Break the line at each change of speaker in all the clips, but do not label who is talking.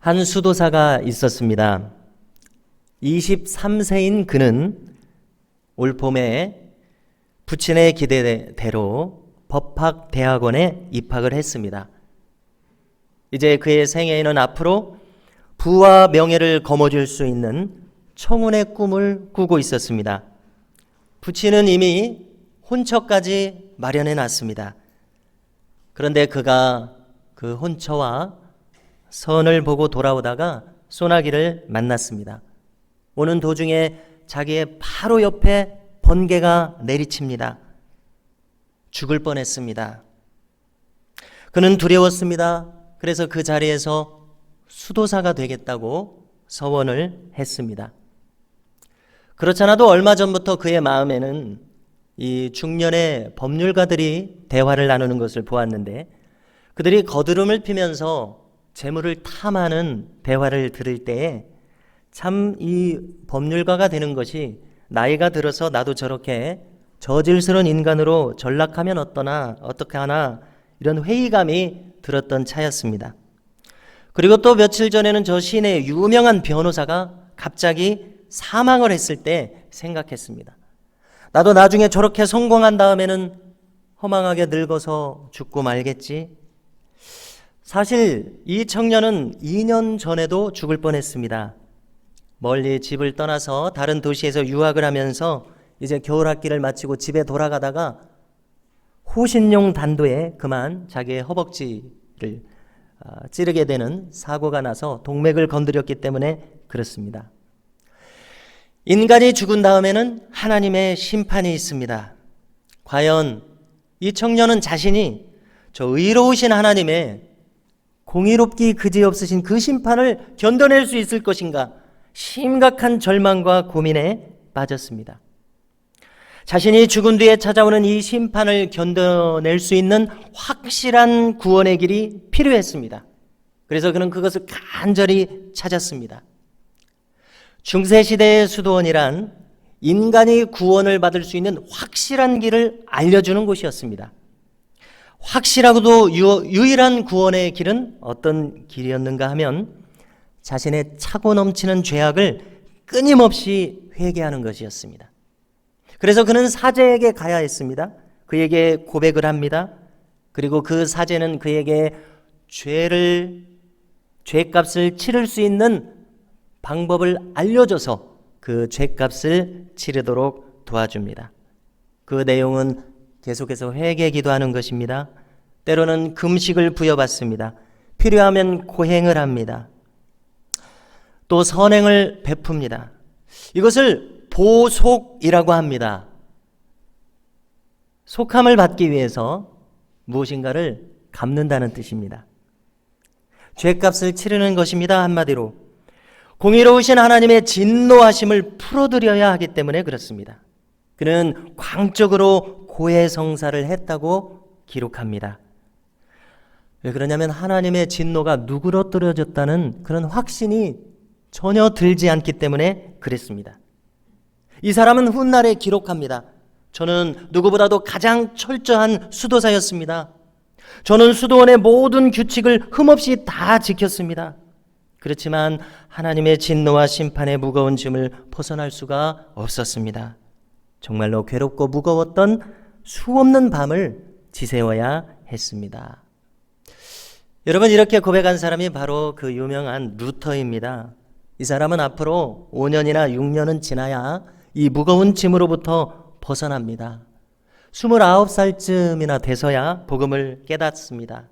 한 수도사가 있었습니다. 23세인 그는 올 봄에 부친의 기대대로 법학대학원에 입학을 했습니다. 이제 그의 생애에는 앞으로 부와 명예를 거머쥘 수 있는 청운의 꿈을 꾸고 있었습니다. 부친은 이미 혼처까지 마련해 놨습니다. 그런데 그가 그 혼처와 선을 보고 돌아오다가 소나기를 만났습니다. 오는 도중에 자기의 바로 옆에 번개가 내리칩니다. 죽을 뻔했습니다. 그는 두려웠습니다. 그래서 그 자리에서 수도사가 되겠다고 서원을 했습니다. 그렇잖아도 얼마 전부터 그의 마음에는 이 중년의 법률가들이 대화를 나누는 것을 보았는데, 그들이 거드름을 피면서 재물을 탐하는 대화를 들을 때에 참 이 법률가가 되는 것이 나이가 들어서 나도 저렇게 저질스러운 인간으로 전락하면 어떻게 하나 이런 회의감이 들었던 차였습니다. 그리고 또 며칠 전에는 저 시내의 유명한 변호사가 갑자기 사망을 했을 때 생각했습니다. 나도 나중에 저렇게 성공한 다음에는 허망하게 늙어서 죽고 말겠지. 사실 이 청년은 2년 전에도 죽을 뻔했습니다. 멀리 집을 떠나서 다른 도시에서 유학을 하면서 이제 겨울 학기를 마치고 집에 돌아가다가 호신용 단도에 그만 자기의 허벅지를 찌르게 되는 사고가 나서 동맥을 건드렸기 때문에 그렇습니다. 인간이 죽은 다음에는 하나님의 심판이 있습니다. 과연 이 청년은 자신이 저 의로우신 하나님의 공의롭기 그지없으신 그 심판을 견뎌낼 수 있을 것인가, 심각한 절망과 고민에 빠졌습니다. 자신이 죽은 뒤에 찾아오는 이 심판을 견뎌낼 수 있는 확실한 구원의 길이 필요했습니다. 그래서 그는 그것을 간절히 찾았습니다. 중세시대의 수도원이란 인간이 구원을 받을 수 있는 확실한 길을 알려주는 곳이었습니다. 확실하고도 유일한 구원의 길은 어떤 길이었는가 하면 자신의 차고 넘치는 죄악을 끊임없이 회개하는 것이었습니다. 그래서 그는 사제에게 가야 했습니다. 그에게 고백을 합니다. 그리고 그 사제는 그에게 죄값을 치를 수 있는 방법을 알려줘서 그 죄값을 치르도록 도와줍니다. 그 내용은 계속해서 회개 기도하는 것입니다. 때로는 금식을 부여받습니다. 필요하면 고행을 합니다. 또 선행을 베풉니다. 이것을 보속이라고 합니다. 속함을 받기 위해서 무엇인가를 갚는다는 뜻입니다. 죄값을 치르는 것입니다. 한마디로 공의로우신 하나님의 진노하심을 풀어드려야 하기 때문에 그렇습니다. 그는 광적으로 고해성사를 했다고 기록합니다. 왜 그러냐면 하나님의 진노가 누그러뜨려졌다는 그런 확신이 전혀 들지 않기 때문에 그랬습니다. 이 사람은 훗날에 기록합니다. 저는 누구보다도 가장 철저한 수도사였습니다. 저는 수도원의 모든 규칙을 흠없이 다 지켰습니다. 그렇지만 하나님의 진노와 심판의 무거운 짐을 벗어날 수가 없었습니다. 정말로 괴롭고 무거웠던 수없는 밤을 지새워야 했습니다. 여러분, 이렇게 고백한 사람이 바로 그 유명한 루터입니다. 이 사람은 앞으로 5년이나 6년은 지나야 이 무거운 짐으로부터 벗어납니다. 29살쯤이나 돼서야 복음을 깨닫습니다.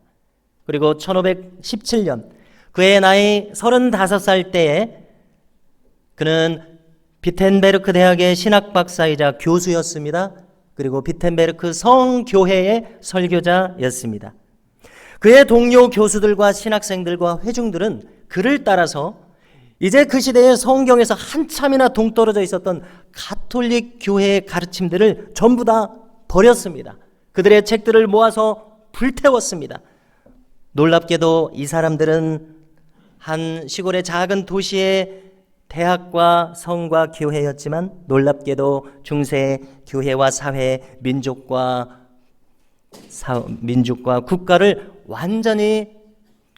그리고 1517년 그의 나이 35살 때에 그는 비텐베르크 대학의 신학 박사이자 교수였습니다. 그리고 비텐베르크 성교회의 설교자였습니다. 그의 동료 교수들과 신학생들과 회중들은 그를 따라서 이제 그 시대의 성경에서 한참이나 동떨어져 있었던 가톨릭 교회의 가르침들을 전부 다 버렸습니다. 그들의 책들을 모아서 불태웠습니다. 놀랍게도 이 사람들은 한 시골의 작은 도시의 대학과 성과 교회였지만 놀랍게도 중세 교회와 사회, 민족과 국가를 완전히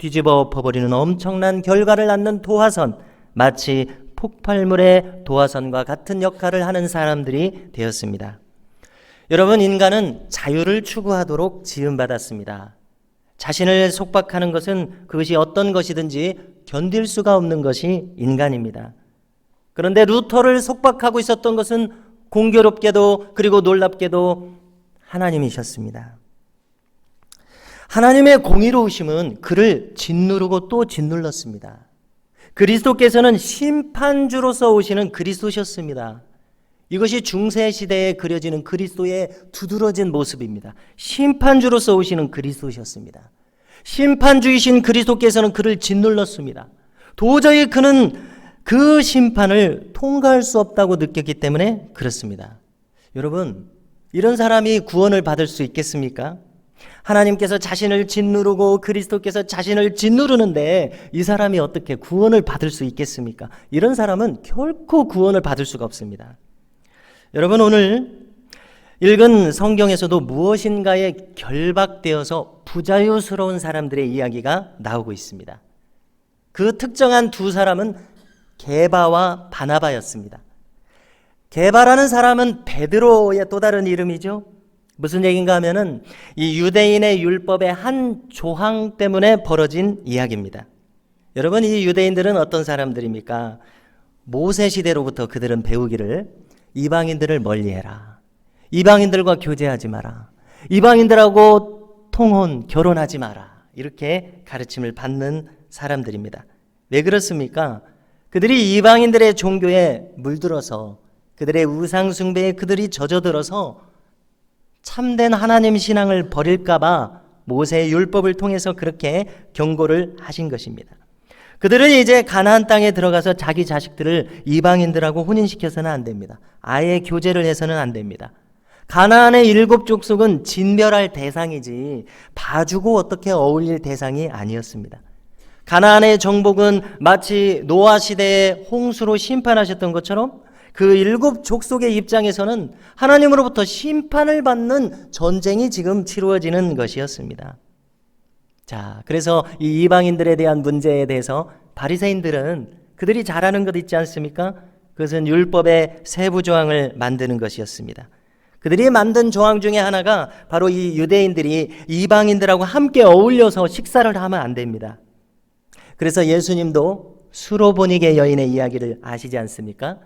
뒤집어 엎어버리는 엄청난 결과를 낳는 도화선, 마치 폭발물의 도화선과 같은 역할을 하는 사람들이 되었습니다. 여러분, 인간은 자유를 추구하도록 지음받았습니다. 자신을 속박하는 것은 그것이 어떤 것이든지 견딜 수가 없는 것이 인간입니다. 그런데 루터를 속박하고 있었던 것은 공교롭게도 그리고 놀랍게도 하나님이셨습니다. 하나님의 공의로우심은 그를 짓누르고 또 짓눌렀습니다. 그리스도께서는 심판주로서 오시는 그리스도셨습니다. 이것이 중세시대에 그려지는 그리스도의 두드러진 모습입니다. 심판주로서 오시는 그리스도셨습니다. 심판주이신 그리스도께서는 그를 짓눌렀습니다. 도저히 그는 그 심판을 통과할 수 없다고 느꼈기 때문에 그렇습니다. 여러분, 이런 사람이 구원을 받을 수 있겠습니까? 하나님께서 자신을 짓누르고 그리스도께서 자신을 짓누르는데 이 사람이 어떻게 구원을 받을 수 있겠습니까? 이런 사람은 결코 구원을 받을 수가 없습니다. 여러분, 오늘 읽은 성경에서도 무엇인가에 결박되어서 부자유스러운 사람들의 이야기가 나오고 있습니다. 그 특정한 두 사람은 게바와 바나바였습니다. 게바라는 사람은 베드로의 또 다른 이름이죠. 무슨 얘기인가 하면은 이 유대인의 율법의 한 조항 때문에 벌어진 이야기입니다. 여러분, 이 유대인들은 어떤 사람들입니까? 모세 시대로부터 그들은 배우기를 이방인들을 멀리해라. 이방인들과 교제하지 마라. 이방인들하고 통혼, 결혼하지 마라. 이렇게 가르침을 받는 사람들입니다. 왜 그렇습니까? 그들이 이방인들의 종교에 물들어서 그들의 우상 숭배에 그들이 젖어들어서 참된 하나님 신앙을 버릴까 봐 모세의 율법을 통해서 그렇게 경고를 하신 것입니다. 그들은 이제 가나안 땅에 들어가서 자기 자식들을 이방인들하고 혼인시켜서는 안 됩니다. 아예 교제를 해서는 안 됩니다. 가나안의 7 족속은 진멸할 대상이지 봐주고 어떻게 어울릴 대상이 아니었습니다. 가나안의 정복은 마치 노아 시대에 홍수로 심판하셨던 것처럼 그 7 족속의 입장에서는 하나님으로부터 심판을 받는 전쟁이 지금 치루어지는 것이었습니다. 자, 그래서 이 이방인들에 대한 문제에 대해서 바리새인들은 그들이 잘하는 것 있지 않습니까? 그것은 율법의 세부 조항을 만드는 것이었습니다. 그들이 만든 조항 중에 하나가 바로 이 유대인들이 이방인들하고 함께 어울려서 식사를 하면 안 됩니다. 그래서 예수님도 수로보니게 여인의 이야기를 아시지 않습니까?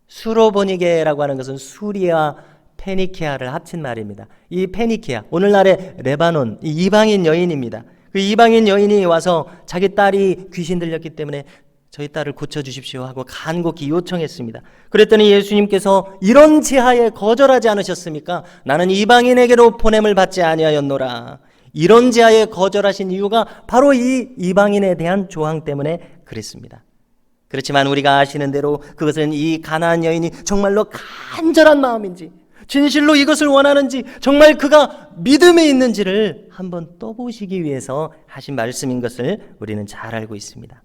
수로보니게라고 하는 것은 수리아 페니키아를 합친 말입니다. 이 페니키아, 오늘날의 레바논, 이 이방인 여인입니다. 그 이방인 여인이 와서 자기 딸이 귀신 들렸기 때문에 저희 딸을 고쳐주십시오 하고 간곡히 요청했습니다. 그랬더니 예수님께서 이런 제하에 거절하지 않으셨습니까? 나는 이방인에게로 보냄을 받지 아니하였노라. 이런 제하에 거절하신 이유가 바로 이 이방인에 대한 조항 때문에 그랬습니다. 그렇지만 우리가 아시는 대로 그것은 이 가나안 여인이 정말로 간절한 마음인지 진실로 이것을 원하는지 정말 그가 믿음에 있는지를 한번 떠보시기 위해서 하신 말씀인 것을 우리는 잘 알고 있습니다.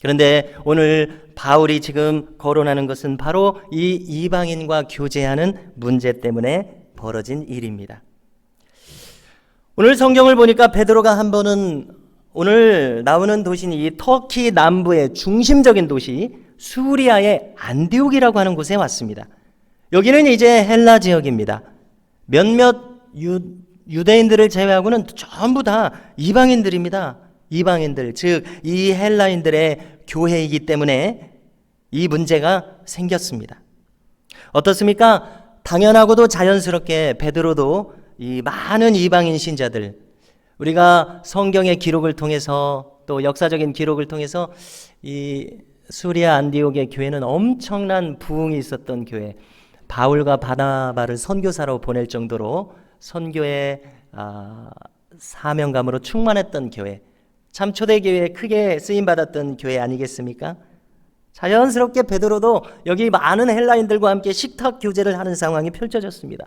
그런데 오늘 바울이 지금 거론하는 것은 바로 이 이방인과 교제하는 문제 때문에 벌어진 일입니다. 오늘 성경을 보니까 베드로가 한 번은 오늘 나오는 도시는 이 터키 남부의 중심적인 도시 수리아의 안디옥이라고 하는 곳에 왔습니다. 여기는 이제 헬라 지역입니다. 몇몇 유대인들을 제외하고는 전부 다 이방인들입니다. 이방인들, 즉 이 헬라인들의 교회이기 때문에 이 문제가 생겼습니다. 어떻습니까? 당연하고도 자연스럽게 베드로도 이 많은 이방인 신자들, 우리가 성경의 기록을 통해서 또 역사적인 기록을 통해서 이 수리아 안디옥의 교회는 엄청난 부흥이 있었던 교회, 바울과 바나바를 선교사로 보낼 정도로 선교의 사명감으로 충만했던 교회, 참 초대교회에 크게 쓰임받았던 교회 아니겠습니까? 자연스럽게 베드로도 여기 많은 헬라인들과 함께 식탁 교제를 하는 상황이 펼쳐졌습니다.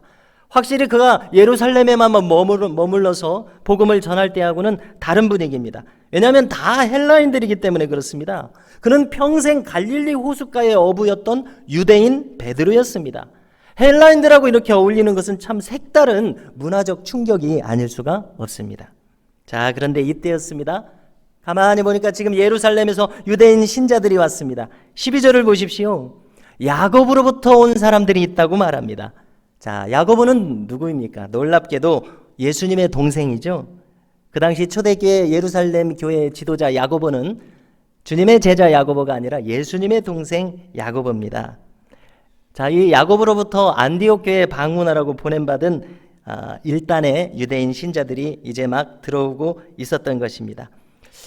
확실히 그가 예루살렘에만 머물러서 복음을 전할 때하고는 다른 분위기입니다. 왜냐하면 다 헬라인들이기 때문에 그렇습니다. 그는 평생 갈릴리 호숫가의 어부였던 유대인 베드로였습니다. 헬라인들하고 이렇게 어울리는 것은 참 색다른 문화적 충격이 아닐 수가 없습니다. 자, 그런데 이때였습니다. 가만히 보니까 지금 예루살렘에서 유대인 신자들이 왔습니다. 12절을 보십시오. 야고보로부터 온 사람들이 있다고 말합니다. 자, 야고보는 누구입니까? 놀랍게도 예수님의 동생이죠. 그 당시 초대교회 예루살렘 교회 지도자 야고보는 주님의 제자 야고보가 아니라 예수님의 동생 야고보입니다. 자, 이 야고보로부터 안디옥 교회에 방문하라고 보냄받은 일단의 유대인 신자들이 이제 막 들어오고 있었던 것입니다.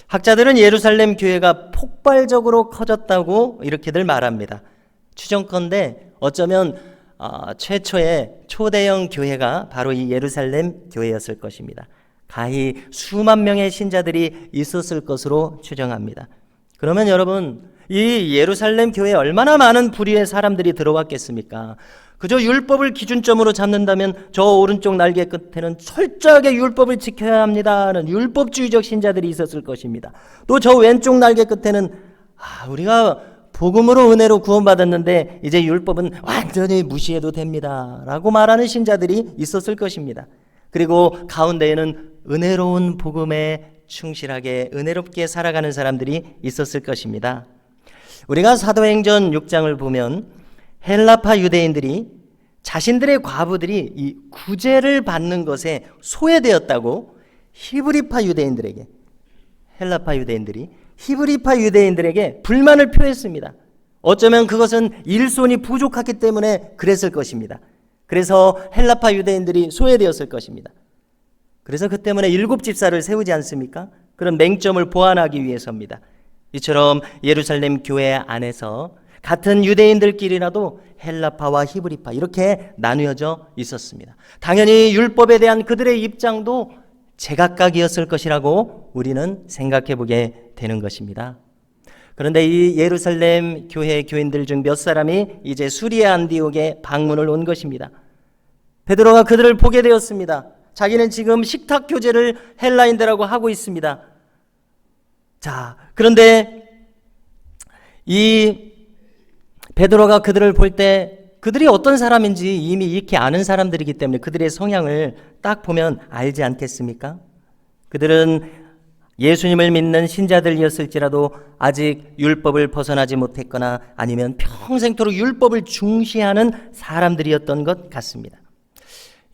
학자들은 예루살렘 교회가 폭발적으로 커졌다고 이렇게들 말합니다. 추정컨대 어쩌면 최초의 초대형 교회가 바로 이 예루살렘 교회였을 것입니다. 가히 수만 명의 신자들이 있었을 것으로 추정합니다. 그러면 여러분, 이 예루살렘 교회에 얼마나 많은 부류의 사람들이 들어왔겠습니까? 그저 율법을 기준점으로 잡는다면 저 오른쪽 날개 끝에는 철저하게 율법을 지켜야 합니다는 율법주의적 신자들이 있었을 것입니다. 또 저 왼쪽 날개 끝에는 우리가 복음으로 은혜로 구원받았는데 이제 율법은 완전히 무시해도 됩니다 라고 말하는 신자들이 있었을 것입니다. 그리고 가운데에는 은혜로운 복음에 충실하게 은혜롭게 살아가는 사람들이 있었을 것입니다. 우리가 사도행전 6장을 보면 헬라파 유대인들이 자신들의 과부들이 이 구제를 받는 것에 소외되었다고 히브리파 유대인들에게, 헬라파 유대인들이 히브리파 유대인들에게 불만을 표했습니다. 어쩌면 그것은 일손이 부족하기 때문에 그랬을 것입니다. 그래서 헬라파 유대인들이 소외되었을 것입니다. 그래서 그 때문에 7집사를 세우지 않습니까? 그런 맹점을 보완하기 위해서입니다. 이처럼 예루살렘 교회 안에서 같은 유대인들끼리라도 헬라파와 히브리파 이렇게 나누어져 있었습니다. 당연히 율법에 대한 그들의 입장도 제각각이었을 것이라고 우리는 생각해 보게 되는 것입니다. 그런데 이 예루살렘 교회 교인들 중 몇 사람이 이제 수리아 안디옥에 방문을 온 것입니다. 베드로가 그들을 보게 되었습니다. 자기는 지금 식탁 교제를 헬라인들하고 하고 있습니다. 자, 그런데 이 베드로가 그들을 볼 때 그들이 어떤 사람인지 이미 익히 아는 사람들이기 때문에 그들의 성향을 딱 보면 알지 않겠습니까? 그들은 예수님을 믿는 신자들이었을지라도 아직 율법을 벗어나지 못했거나 아니면 평생토록 율법을 중시하는 사람들이었던 것 같습니다.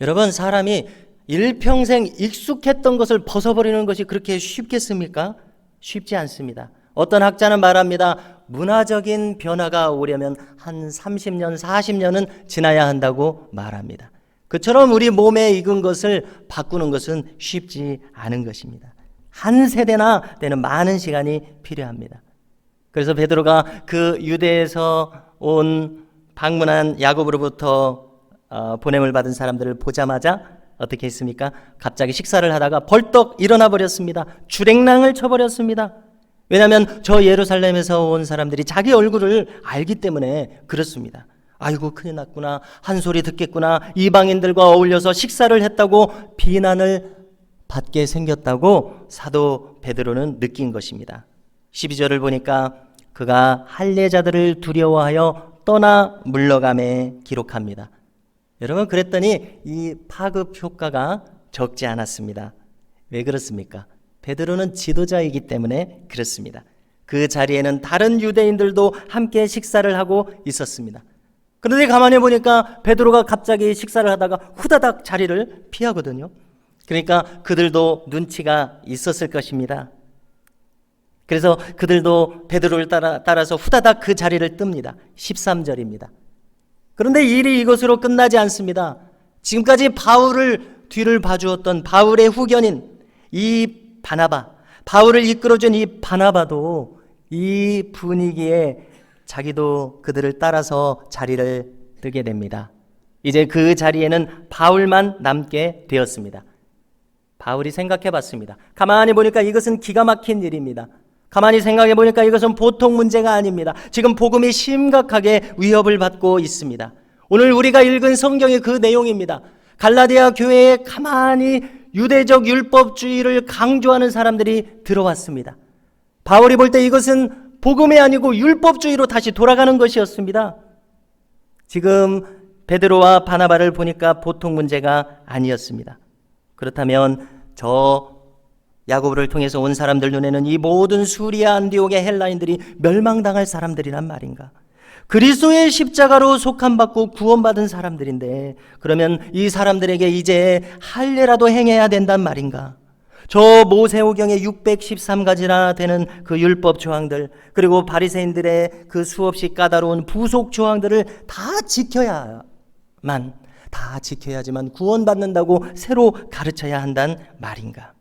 여러분, 사람이 일평생 익숙했던 것을 벗어버리는 것이 그렇게 쉽겠습니까? 쉽지 않습니다. 어떤 학자는 말합니다. 문화적인 변화가 오려면 한 30년, 40년은 지나야 한다고 말합니다. 그처럼 우리 몸에 익은 것을 바꾸는 것은 쉽지 않은 것입니다. 한 세대나 되는 많은 시간이 필요합니다. 그래서 베드로가 그 유대에서 방문한 야고보로부터 보냄을 받은 사람들을 보자마자 어떻게 했습니까? 갑자기 식사를 하다가 벌떡 일어나 버렸습니다. 주랭랑을 쳐버렸습니다. 왜냐하면 저 예루살렘에서 온 사람들이 자기 얼굴을 알기 때문에 그렇습니다. 아이고, 큰일 났구나, 한 소리 듣겠구나, 이방인들과 어울려서 식사를 했다고 비난을 받게 생겼다고 사도 베드로는 느낀 것입니다. 12절을 보니까 그가 할례자들을 두려워하여 떠나 물러감에 기록합니다. 여러분, 그랬더니 이 파급 효과가 적지 않았습니다. 왜 그렇습니까? 베드로는 지도자이기 때문에 그렇습니다. 그 자리에는 다른 유대인들도 함께 식사를 하고 있었습니다. 그런데 가만히 보니까 베드로가 갑자기 식사를 하다가 후다닥 자리를 피하거든요. 그러니까 그들도 눈치가 있었을 것입니다. 그래서 그들도 베드로를 따라서 후다닥 그 자리를 뜹니다. 13절입니다. 그런데 일이 이것으로 끝나지 않습니다. 지금까지 바울을 뒤를 봐주었던 바울의 후견인 이 바나바, 바울을 이끌어준 이 바나바도 이 분위기에 자기도 그들을 따라서 자리를 뜨게 됩니다. 이제 그 자리에는 바울만 남게 되었습니다. 바울이 생각해 봤습니다. 가만히 보니까 이것은 기가 막힌 일입니다. 가만히 생각해 보니까 이것은 보통 문제가 아닙니다. 지금 복음이 심각하게 위협을 받고 있습니다. 오늘 우리가 읽은 성경의 그 내용입니다. 갈라디아 교회에 가만히 유대적 율법주의를 강조하는 사람들이 들어왔습니다. 바울이 볼 때 이것은 복음이 아니고 율법주의로 다시 돌아가는 것이었습니다. 지금 베드로와 바나바를 보니까 보통 문제가 아니었습니다. 그렇다면 저 야고보를 통해서 온 사람들 눈에는 이 모든 수리아 안디옥의 헬라인들이 멸망당할 사람들이란 말인가? 그리스도의 십자가로 속함받고 구원받은 사람들인데 그러면 이 사람들에게 이제 할 일이라도 행해야 된단 말인가? 저 모세오경의 613가지나 되는 그 율법 조항들, 그리고 바리새인들의 그 수없이 까다로운 부속 조항들을 다 지켜야지만 구원받는다고 새로 가르쳐야 한단 말인가?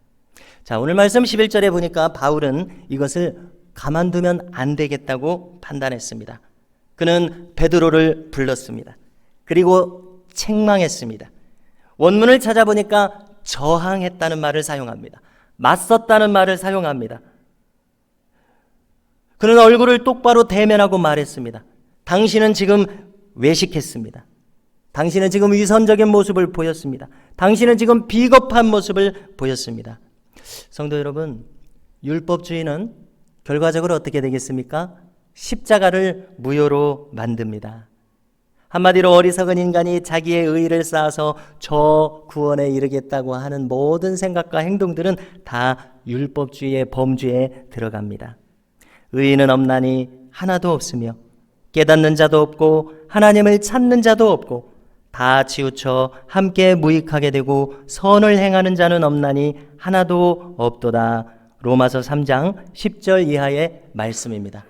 자, 오늘 말씀 11절에 보니까 바울은 이것을 가만두면 안 되겠다고 판단했습니다. 그는 베드로를 불렀습니다. 그리고 책망했습니다. 원문을 찾아보니까 저항했다는 말을 사용합니다. 맞섰다는 말을 사용합니다. 그는 얼굴을 똑바로 대면하고 말했습니다. 당신은 지금 외식했습니다. 당신은 지금 위선적인 모습을 보였습니다. 당신은 지금 비겁한 모습을 보였습니다. 성도 여러분, 율법주의는 결과적으로 어떻게 되겠습니까? 십자가를 무효로 만듭니다. 한마디로 어리석은 인간이 자기의 의의를 쌓아서 저 구원에 이르겠다고 하는 모든 생각과 행동들은 다 율법주의의 범주에 들어갑니다. 의의는 없나니 하나도 없으며 깨닫는 자도 없고 하나님을 찾는 자도 없고 다 치우쳐 함께 무익하게 되고 선을 행하는 자는 없나니 하나도 없도다. 로마서 3장 10절 이하의 말씀입니다.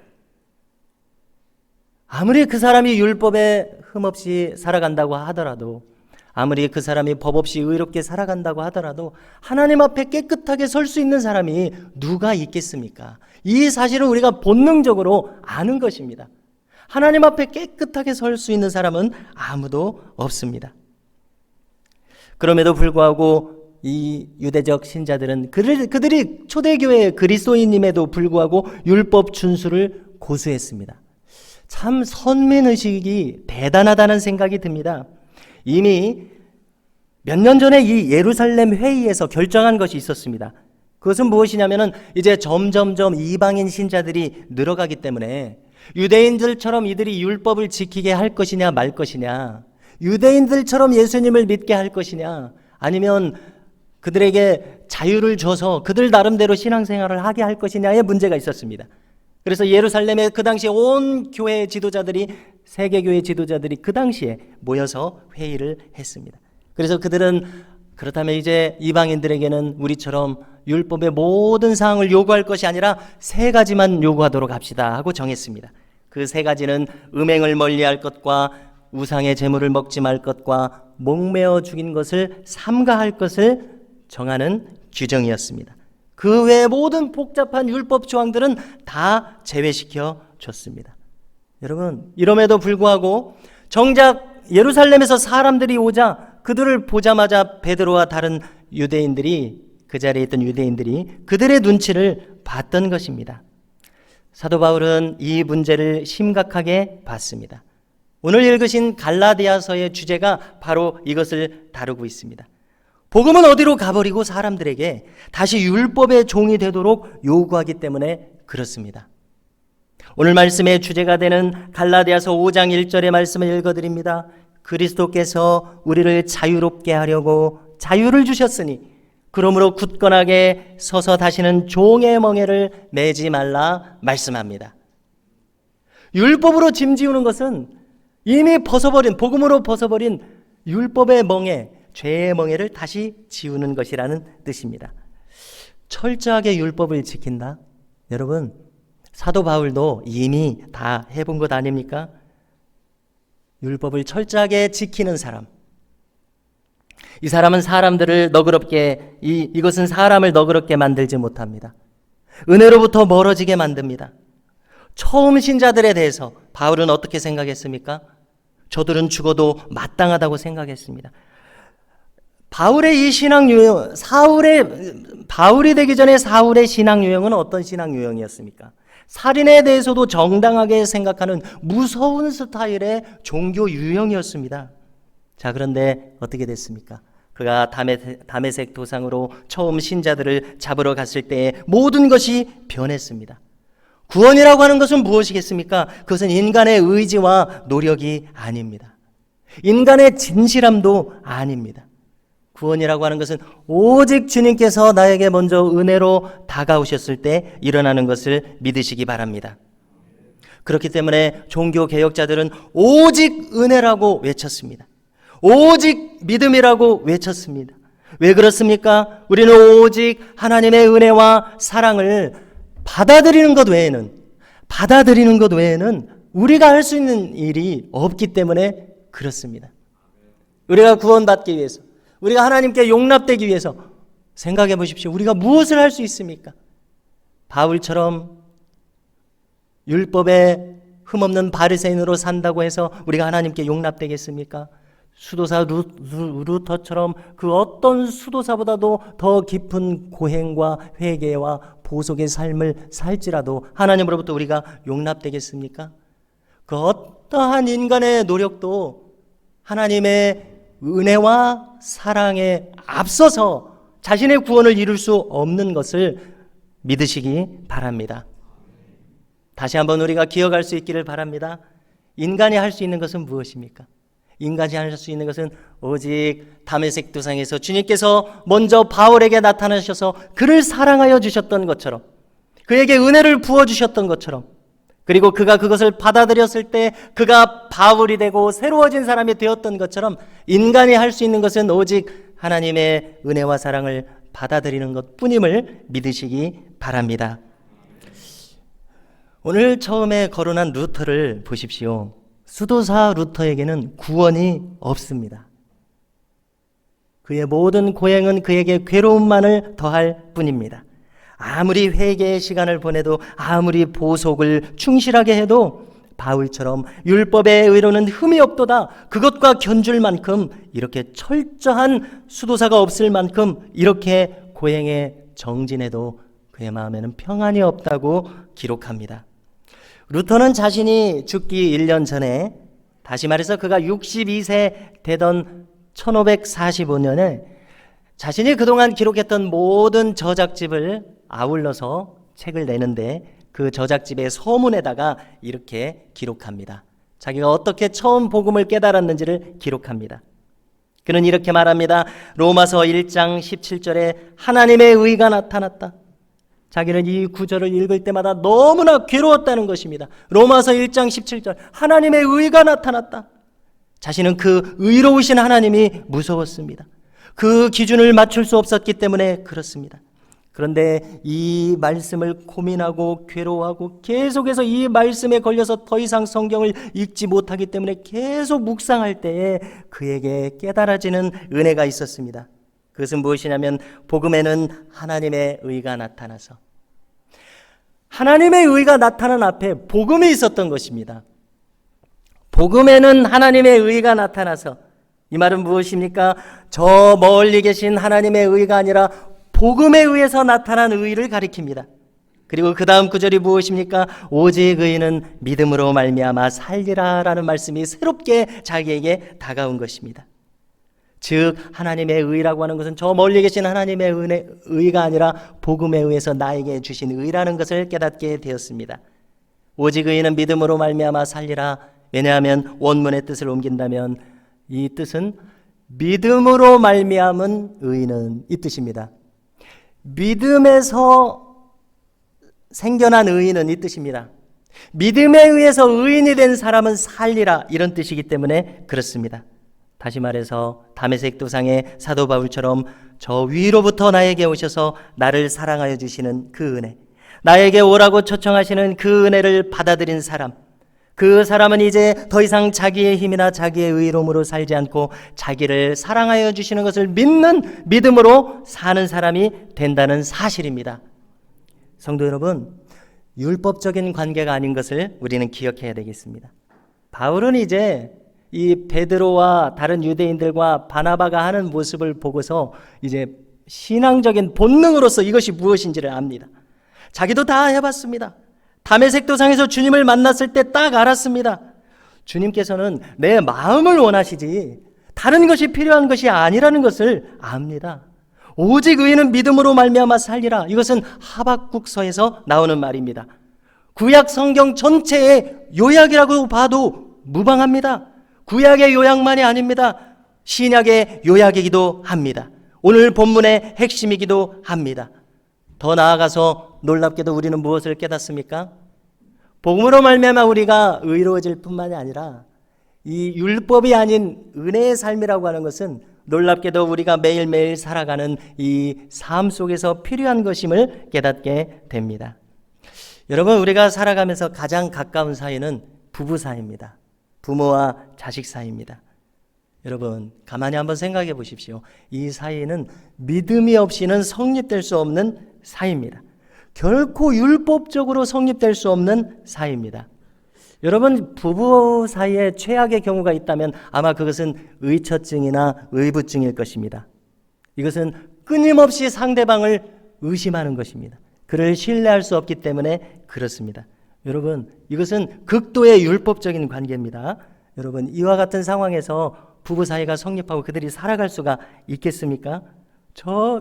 아무리 그 사람이 율법에 흠없이 살아간다고 하더라도, 아무리 그 사람이 법 없이 의롭게 살아간다고 하더라도 하나님 앞에 깨끗하게 설 수 있는 사람이 누가 있겠습니까? 이 사실을 우리가 본능적으로 아는 것입니다. 하나님 앞에 깨끗하게 설 수 있는 사람은 아무도 없습니다. 그럼에도 불구하고 이 유대적 신자들은 그들이 초대교회의 그리스도인임에도 불구하고 율법 준수를 고수했습니다. 참 선민의식이 대단하다는 생각이 듭니다. 이미 몇 년 전에 이 예루살렘 회의에서 결정한 것이 있었습니다. 그것은 무엇이냐면은 이제 점점점 이방인 신자들이 늘어가기 때문에 유대인들처럼 이들이 율법을 지키게 할 것이냐 말 것이냐, 유대인들처럼 예수님을 믿게 할 것이냐, 아니면 그들에게 자유를 줘서 그들 나름대로 신앙생활을 하게 할 것이냐의 문제가 있었습니다. 그래서 예루살렘에 그 당시에 온 교회 지도자들이, 세계교회 지도자들이 그 당시에 모여서 회의를 했습니다. 그래서 그들은 그렇다면 이제 이방인들에게는 우리처럼 율법의 모든 사항을 요구할 것이 아니라 3가지만 요구하도록 합시다 하고 정했습니다. 그 3가지는 음행을 멀리할 것과 우상의 제물을 먹지 말 것과 목매어 죽인 것을 삼가할 것을 정하는 규정이었습니다. 그 외의 모든 복잡한 율법 조항들은 다 제외시켜 줬습니다. 여러분, 이럼에도 불구하고 정작 예루살렘에서 사람들이 오자 그들을 보자마자 베드로와 다른 유대인들이, 그 자리에 있던 유대인들이 그들의 눈치를 봤던 것입니다. 사도 바울은 이 문제를 심각하게 봤습니다. 오늘 읽으신 갈라디아서의 주제가 바로 이것을 다루고 있습니다. 복음은 어디로 가버리고 사람들에게 다시 율법의 종이 되도록 요구하기 때문에 그렇습니다. 오늘 말씀의 주제가 되는 갈라디아서 5장 1절의 말씀을 읽어드립니다. 그리스도께서 우리를 자유롭게 하려고 자유를 주셨으니 그러므로 굳건하게 서서 다시는 종의 멍에를 매지 말라 말씀합니다. 율법으로 짐지우는 것은 이미 벗어버린, 복음으로 벗어버린 율법의 멍에, 죄의 멍에를 다시 지우는 것이라는 뜻입니다. 철저하게 율법을 지킨다? 여러분, 사도 바울도 이미 다 해본 것 아닙니까? 율법을 철저하게 지키는 사람, 이 사람은 사람들을 너그럽게, 이것은 사람을 너그럽게 만들지 못합니다. 은혜로부터 멀어지게 만듭니다. 처음 신자들에 대해서 바울은 어떻게 생각했습니까? 저들은 죽어도 마땅하다고 생각했습니다. 바울의 이 신앙 유형, 바울이 되기 전에 사울의 신앙 유형은 어떤 신앙 유형이었습니까? 살인에 대해서도 정당하게 생각하는 무서운 스타일의 종교 유형이었습니다. 자, 그런데 어떻게 됐습니까? 그가 다메섹 도상으로 처음 신자들을 잡으러 갔을 때에 모든 것이 변했습니다. 구원이라고 하는 것은 무엇이겠습니까? 그것은 인간의 의지와 노력이 아닙니다. 인간의 진실함도 아닙니다. 구원이라고 하는 것은 오직 주님께서 나에게 먼저 은혜로 다가오셨을 때 일어나는 것을 믿으시기 바랍니다. 그렇기 때문에 종교 개혁자들은 오직 은혜라고 외쳤습니다. 오직 믿음이라고 외쳤습니다. 왜 그렇습니까? 우리는 오직 하나님의 은혜와 사랑을 받아들이는 것 외에는 우리가 할 수 있는 일이 없기 때문에 그렇습니다. 우리가 구원받기 위해서, 우리가 하나님께 용납되기 위해서 생각해 보십시오. 우리가 무엇을 할 수 있습니까? 바울처럼 율법에 흠없는 바리새인으로 산다고 해서 우리가 하나님께 용납되겠습니까? 수도사 루터처럼 그 어떤 수도사보다도 더 깊은 고행과 회개와 보속의 삶을 살지라도 하나님으로부터 우리가 용납되겠습니까? 그 어떠한 인간의 노력도 하나님의 은혜와 사랑에 앞서서 자신의 구원을 이룰 수 없는 것을 믿으시기 바랍니다. 다시 한번 우리가 기억할 수 있기를 바랍니다. 인간이 할 수 있는 것은 무엇입니까? 인간이 할 수 있는 것은 오직 다메섹 도상에서 주님께서 먼저 바울에게 나타나셔서 그를 사랑하여 주셨던 것처럼, 그에게 은혜를 부어주셨던 것처럼, 그리고 그가 그것을 받아들였을 때 그가 바울이 되고 새로워진 사람이 되었던 것처럼 인간이 할 수 있는 것은 오직 하나님의 은혜와 사랑을 받아들이는 것뿐임을 믿으시기 바랍니다. 오늘 처음에 거론한 루터를 보십시오. 수도사 루터에게는 구원이 없습니다. 그의 모든 고행은 그에게 괴로움만을 더할 뿐입니다. 아무리 회개의 시간을 보내도, 아무리 보속을 충실하게 해도 바울처럼 율법의 의로는 흠이 없도다, 그것과 견줄 만큼, 이렇게 철저한 수도사가 없을 만큼 이렇게 고행에 정진해도 그의 마음에는 평안이 없다고 기록합니다. 루터는 자신이 죽기 1년 전에, 다시 말해서 그가 62세 되던 1545년에 자신이 그동안 기록했던 모든 저작집을 아울러서 책을 내는데 그 저작집의 서문에다가 이렇게 기록합니다. 자기가 어떻게 처음 복음을 깨달았는지를 기록합니다. 그는 이렇게 말합니다. 로마서 1장 17절에 하나님의 의가 나타났다. 자기는 이 구절을 읽을 때마다 너무나 괴로웠다는 것입니다. 로마서 1장 17절, 하나님의 의가 나타났다. 자신은 그 의로우신 하나님이 무서웠습니다. 그 기준을 맞출 수 없었기 때문에 그렇습니다. 그런데 이 말씀을 고민하고 괴로워하고 계속해서 이 말씀에 걸려서 더 이상 성경을 읽지 못하기 때문에 계속 묵상할 때에 그에게 깨달아지는 은혜가 있었습니다. 그것은 무엇이냐면 복음에는 하나님의 의가 나타나서, 하나님의 의가 나타난 앞에 복음이 있었던 것입니다. 복음에는 하나님의 의가 나타나서, 이 말은 무엇입니까? 저 멀리 계신 하나님의 의가 아니라 복음에 의해서 나타난 의를 가리킵니다. 그리고 그 다음 구절이 무엇입니까? 오직 의인은 믿음으로 말미암아 살리라 라는 말씀이 새롭게 자기에게 다가온 것입니다. 즉 하나님의 의라고 하는 것은 저 멀리 계신 하나님의 의가 아니라 복음에 의해서 나에게 주신 의라는 것을 깨닫게 되었습니다. 오직 의인은 믿음으로 말미암아 살리라. 왜냐하면 원문의 뜻을 옮긴다면 이 뜻은 믿음으로 말미암은 의인은 이 뜻입니다. 믿음에서 생겨난 의인은 이 뜻입니다. 믿음에 의해서 의인이 된 사람은 살리라, 이런 뜻이기 때문에 그렇습니다. 다시 말해서 다메섹 도상의 사도 바울처럼 저 위로부터 나에게 오셔서 나를 사랑하여 주시는 그 은혜, 나에게 오라고 초청하시는 그 은혜를 받아들인 사람, 그 사람은 이제 더 이상 자기의 힘이나 자기의 의로움으로 살지 않고 자기를 사랑하여 주시는 것을 믿는 믿음으로 사는 사람이 된다는 사실입니다. 성도 여러분, 율법적인 관계가 아닌 것을 우리는 기억해야 되겠습니다. 바울은 이제 이 베드로와 다른 유대인들과 바나바가 하는 모습을 보고서 이제 신앙적인 본능으로서 이것이 무엇인지를 압니다. 자기도 다 해봤습니다. 다메섹 도상에서 주님을 만났을 때 딱 알았습니다. 주님께서는 내 마음을 원하시지 다른 것이 필요한 것이 아니라는 것을 압니다. 오직 의인은 믿음으로 말미암아 살리라. 이것은 하박국서에서 나오는 말입니다. 구약 성경 전체의 요약이라고 봐도 무방합니다. 구약의 요약만이 아닙니다. 신약의 요약이기도 합니다. 오늘 본문의 핵심이기도 합니다. 더 나아가서 놀랍게도 우리는 무엇을 깨닫습니까? 복음으로 말미암아 우리가 의로워질 뿐만이 아니라 이 율법이 아닌 은혜의 삶이라고 하는 것은 놀랍게도 우리가 매일매일 살아가는 이 삶 속에서 필요한 것임을 깨닫게 됩니다. 여러분, 우리가 살아가면서 가장 가까운 사이는 부부 사이입니다. 부모와 자식 사이입니다. 여러분, 가만히 한번 생각해 보십시오. 이 사이는 믿음이 없이는 성립될 수 없는 사이입니다. 결코 율법적으로 성립될 수 없는 사이입니다. 여러분, 부부 사이에 최악의 경우가 있다면 아마 그것은 의처증이나 의부증일 것입니다. 이것은 끊임없이 상대방을 의심하는 것입니다. 그를 신뢰할 수 없기 때문에 그렇습니다. 여러분, 이것은 극도의 율법적인 관계입니다. 여러분, 이와 같은 상황에서 부부 사이가 성립하고 그들이 살아갈 수가 있겠습니까?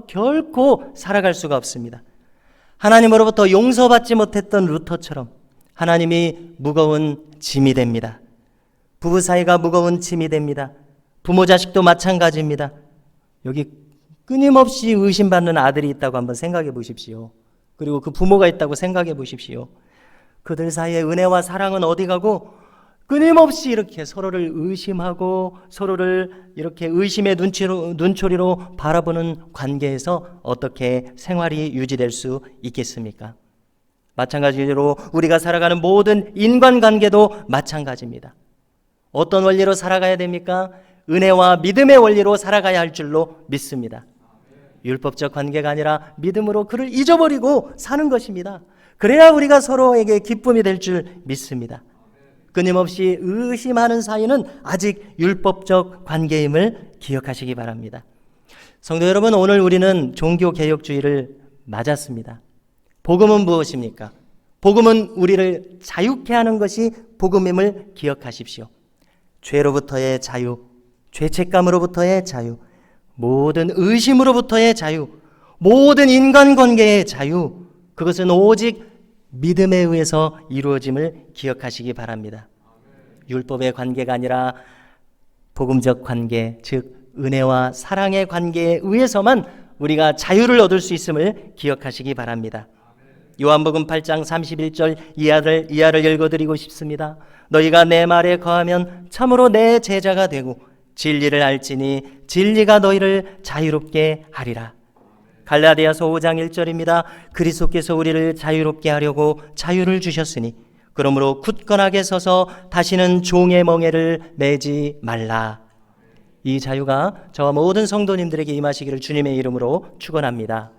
결코 살아갈 수가 없습니다. 하나님으로부터 용서받지 못했던 루터처럼 하나님이 무거운 짐이 됩니다. 부부 사이가 무거운 짐이 됩니다. 부모 자식도 마찬가지입니다. 여기 끊임없이 의심받는 아들이 있다고 한번 생각해 보십시오. 그리고 그 부모가 있다고 생각해 보십시오. 그들 사이의 은혜와 사랑은 어디 가고 끊임없이 이렇게 서로를 의심하고 서로를 이렇게 의심의 눈초리로 바라보는 관계에서 어떻게 생활이 유지될 수 있겠습니까? 마찬가지로 우리가 살아가는 모든 인간관계도 마찬가지입니다. 어떤 원리로 살아가야 됩니까? 은혜와 믿음의 원리로 살아가야 할 줄로 믿습니다. 율법적 관계가 아니라 믿음으로 그를 잊어버리고 사는 것입니다. 그래야 우리가 서로에게 기쁨이 될 줄 믿습니다. 끊임없이 의심하는 사이는 아직 율법적 관계임을 기억하시기 바랍니다. 성도 여러분, 오늘 우리는 종교개혁주의를 맞았습니다. 복음은 무엇입니까? 복음은 우리를 자유케 하는 것이 복음임을 기억하십시오. 죄로부터의 자유, 죄책감으로부터의 자유, 모든 의심으로부터의 자유, 모든 인간관계의 자유, 그것은 오직 믿음에 의해서 이루어짐을 기억하시기 바랍니다. 율법의 관계가 아니라 복음적 관계, 즉 은혜와 사랑의 관계에 의해서만 우리가 자유를 얻을 수 있음을 기억하시기 바랍니다. 요한복음 8장 31절 이하를 읽어드리고 싶습니다. 너희가 내 말에 거하면 참으로 내 제자가 되고 진리를 알지니 진리가 너희를 자유롭게 하리라. 갈라디아서 5장 1절입니다. 그리스도께서 우리를 자유롭게 하려고 자유를 주셨으니 그러므로 굳건하게 서서 다시는 종의 멍에를 매지 말라. 이 자유가 저와 모든 성도님들에게 임하시기를 주님의 이름으로 축원합니다.